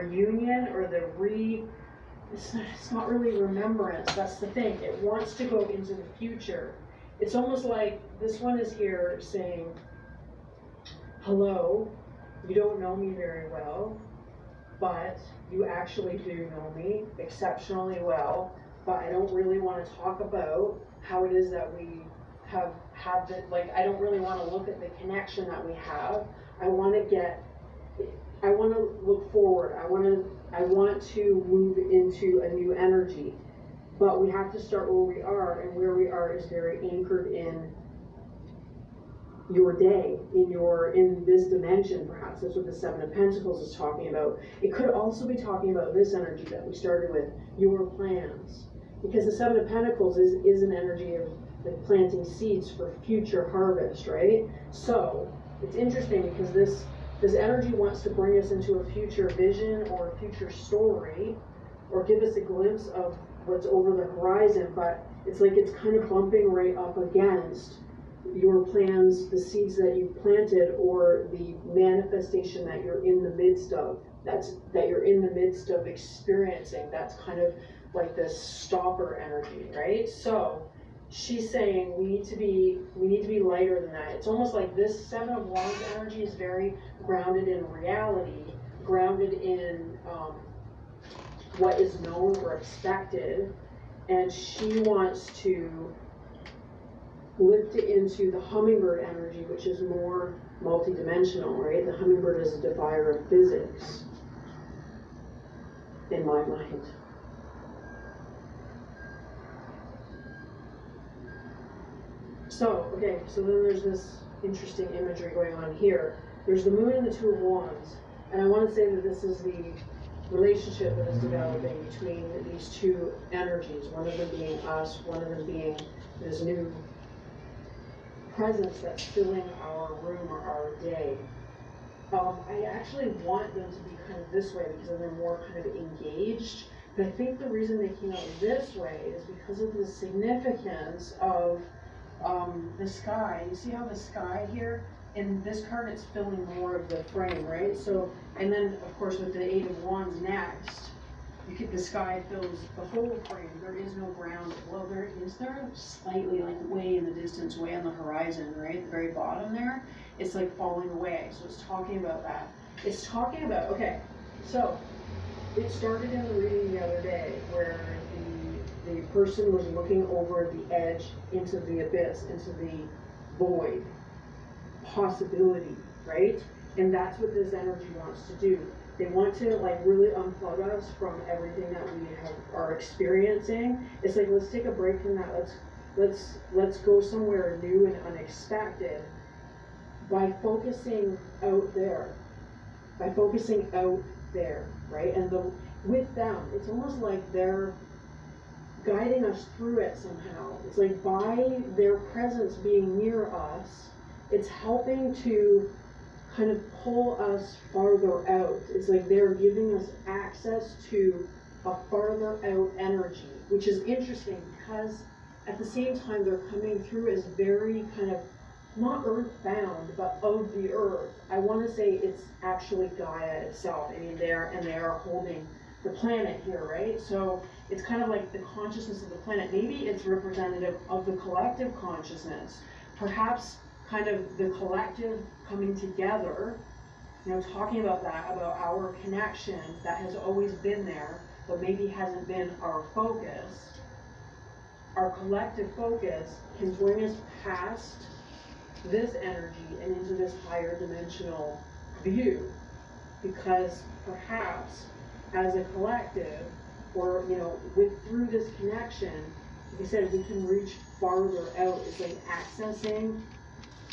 reunion or it's not really remembrance. That's the thing. It wants to go into the future. It's almost like this one is here saying, hello, you don't know me very well, but you actually do know me exceptionally well, but I don't really want to talk about how it is that we have the, like, I don't really want to look at the connection that we have. I want to look forward. I want to move into a new energy, but we have to start where we are, and where we are is very anchored in your day, in this dimension. Perhaps that's what the Seven of Pentacles is talking about. It could also be talking about this energy that we started with, your plans, because the Seven of Pentacles is an energy of like planting seeds for future harvest, right? So it's interesting because this energy wants to bring us into a future vision or a future story, or give us a glimpse of what's over the horizon, but it's like it's kind of bumping right up against your plans, the seeds that you've planted, or the manifestation that you're in the midst of, that you're in the midst of experiencing. That's kind of like this stopper energy, right? So she's saying we need to be lighter than that. It's almost like this Seven of Wands energy is very grounded in reality, grounded in what is known or expected, and she wants to lift it into the hummingbird energy, which is more multidimensional, right? The hummingbird is a defier of physics, in my mind. So, okay, so then there's this interesting imagery going on here. There's the moon and the Two of Wands, and I want to say that this is the relationship that is developing between these two energies, one of them being us, one of them being this new presence that's filling our room or our day. I actually want them to be kind of this way because they're more kind of engaged, but I think the reason they came out this way is because of the significance of the sky. You see how the sky here, in this card it's filling more of the frame, right? So, and then of course with the Eight of Wands next, the sky fills the whole frame. There is no ground. Well, there slightly, like way in the distance, way on the horizon, right at the very bottom there. It's like falling away. So it's talking about that. It's talking about, okay, so it started in the reading the other day where the person was looking over the edge into the abyss, into the void, possibility, right? And that's what this energy wants to do. They want to like really unplug us from everything that we are experiencing. It's like, let's take a break from that. Let's go somewhere new and unexpected by focusing out there. By focusing out there, right? And with them, it's almost like they're guiding us through it somehow. It's like by their presence being near us, it's helping to kind of pull us farther out. It's like they're giving us access to a farther out energy, which is interesting because at the same time they're coming through as very kind of not earthbound, but of the earth. I want to say it's actually Gaia itself. I mean, they are holding the planet here, right? So it's kind of like the consciousness of the planet. Maybe it's representative of the collective consciousness. Perhaps kind of the collective coming together, talking about that, about our connection that has always been there, but maybe hasn't been our focus. Our collective focus can bring us past this energy and into this higher dimensional view, because perhaps as a collective, or through this connection, like I said, we can reach farther out. It's like accessing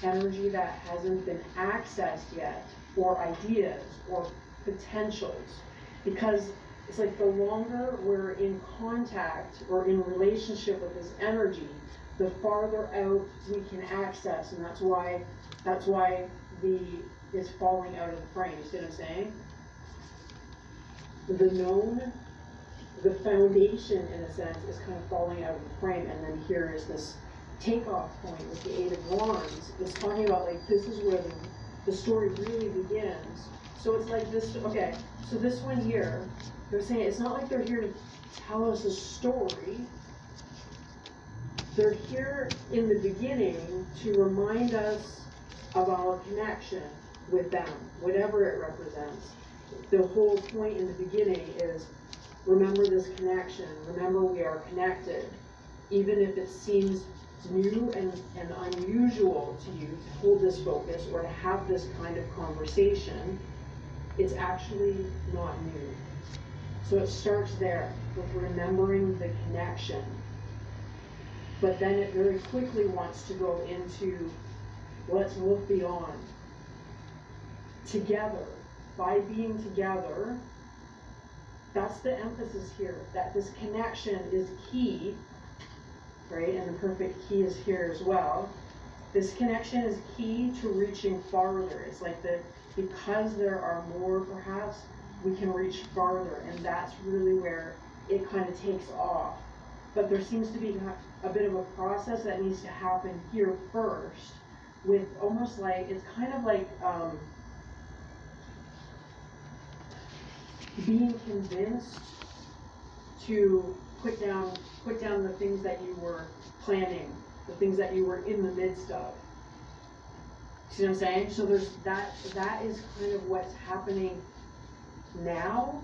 energy that hasn't been accessed yet, or ideas or potentials, because it's like the longer we're in contact or in relationship with this energy, the farther out we can access, and that's why it's falling out of the frame. You see what I'm saying? The known, the foundation in a sense, is kind of falling out of the frame, and then here is this takeoff point with the Eight of Wands. It's talking about like this is where the story really begins. So it's like this, okay, so this one here, they're saying it's not like they're here to tell us a story. They're here in the beginning to remind us of our connection with them, whatever it represents. The whole point in the beginning is remember this connection, remember we are connected. Even if it seems new and unusual to you to hold this focus or to have this kind of conversation, it's actually not new. So it starts there with remembering the connection. But then it very quickly wants to go into, let's look beyond. Together, by being together, that's the emphasis here, that this connection is key, right? And the perfect key is here as well. This connection is key to reaching farther. It's like because there are more, perhaps, we can reach farther, and that's really where it kind of takes off. But there seems to be a bit of a process that needs to happen here first, with almost like, it's kind of like being convinced to put down the things that you were planning, the things that you were in the midst of. See what I'm saying? So there's that is kind of what's happening now,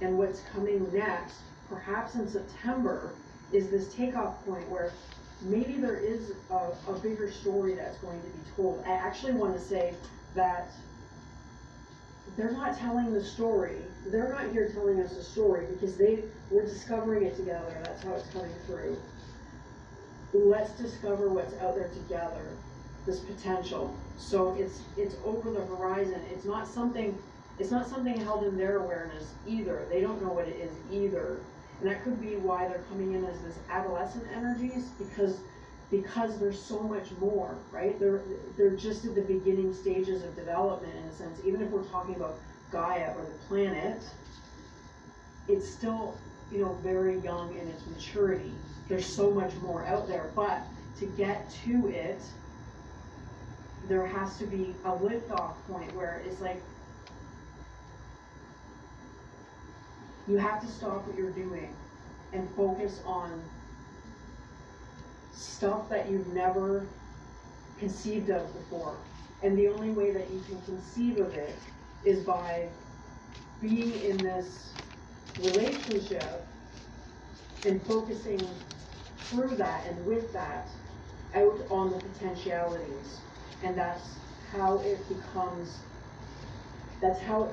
and what's coming next, perhaps in September, is this takeoff point where maybe there is a bigger story that's going to be told. I actually want to say that they're not telling the story. They're not here telling us a story because we're discovering it together. That's how it's coming through. Let's discover what's out there together, this potential. So it's over the horizon. It's not something held in their awareness either. They don't know what it is either. And that could be why they're coming in as this adolescent energies, because there's so much more, right? They're just at the beginning stages of development in a sense. Even if we're talking about Gaia or the planet, it's still, very young in its maturity. There's so much more out there, but to get to it, there has to be a liftoff point where it's like, you have to stop what you're doing and focus on stuff that you've never conceived of before. And the only way that you can conceive of it is by being in this relationship and focusing through that and with that out on the potentialities. And that's how it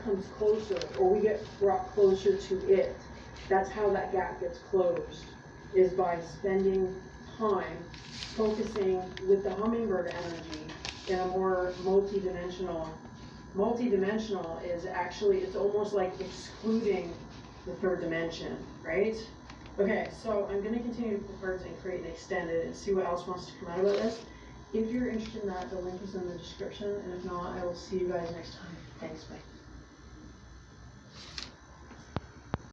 comes closer, or we get brought closer to it. That's how that gap gets closed, is by spending time focusing with the hummingbird energy in a more multidimensional. Multidimensional is actually, it's almost like excluding the third dimension, right? Okay, so I'm going to continue to pull cards and create an extended and see what else wants to come out about this. If you're interested in that, the link is in the description, and if not, I will see you guys next time. Thanks, bye.